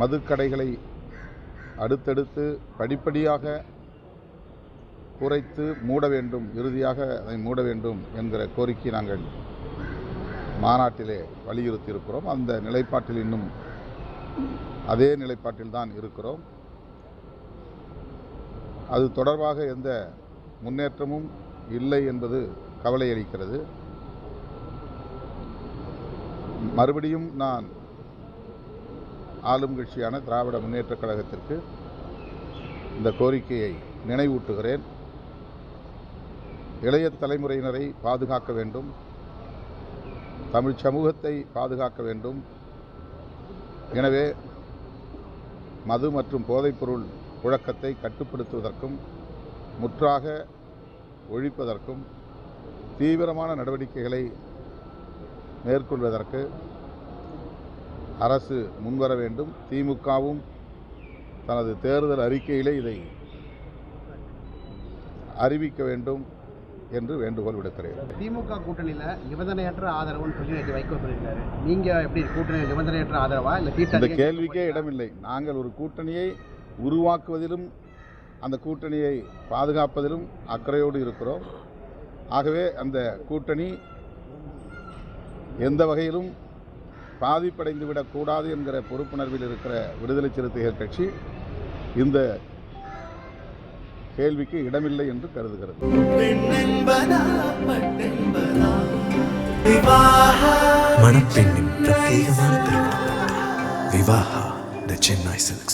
மதுக்கடைகளை அடுத்தடுத்து படிப்படியாக குறைத்து மூட வேண்டும், இறுதியாக அதை மூட வேண்டும் என்கிற கோரிக்கை நாங்கள் மாநாட்டிலே வலியுறுத்தி இருக்கிறோம். அந்த நிலைப்பாட்டில் இன்னும் அதே நிலைப்பாட்டில் தான் இருக்கிறோம். அது தொடர்பாக எந்த முன்னேற்றமும் இல்லை என்பது கவலை அளிக்கிறது. மறுபடியும் நான் ஆளும் கட்சியான திராவிட முன்னேற்றக் கழகத்திற்கு இந்த கோரிக்கையை நினைவூட்டுகிறேன். இளைய தலைமுறையினரை பாதுகாக்க வேண்டும், தமிழ் சமூகத்தை பாதுகாக்க வேண்டும். எனவே மது மற்றும் போதைப்பொருள் புழக்கத்தை கட்டுப்படுத்துவதற்கும் முற்றாக ஒழிப்பதற்கும் தீவிரமான நடவடிக்கைகளை மேற்கொள்வதற்கு அரசு முன்வர வேண்டும். திமுகவும் தனது தேர்தல் அறிக்கையிலே இதை அறிவிக்க வேண்டும் என்று வேண்டுகோள் விடுக்கிறேன். திமுக கூட்டணியில் நிபந்தனையற்ற ஆதரவுன்னு சொல்லி நேற்று வைகோ சொல்லியிருக்காரு. நீங்கள் எப்படி கூட்டணி நிபந்தனையற்ற ஆதரவா இல்லை? இந்த கேள்விக்கே இடமில்லை. நாங்கள் ஒரு கூட்டணியை உருவாக்குவதிலும் அந்த கூட்டணியை பாதுகாப்பதிலும் அக்கறையோடு இருக்கிறோம். ஆகவே அந்த கூட்டணி எந்த வகையிலும் பாதிப்படைந்து விடக்கூடாது என்கிற பொறுப்புணர்வில் இருக்கிற விடுதலை சிறுத்தைகள் கட்சி இந்த கேள்விக்கு இடமில்லை என்று கருதுகிறது. மணப்பெண்ணின் பிரத்யேகமான திருமணம் விவாஹா தி சென்னை சில்க்ஸ்.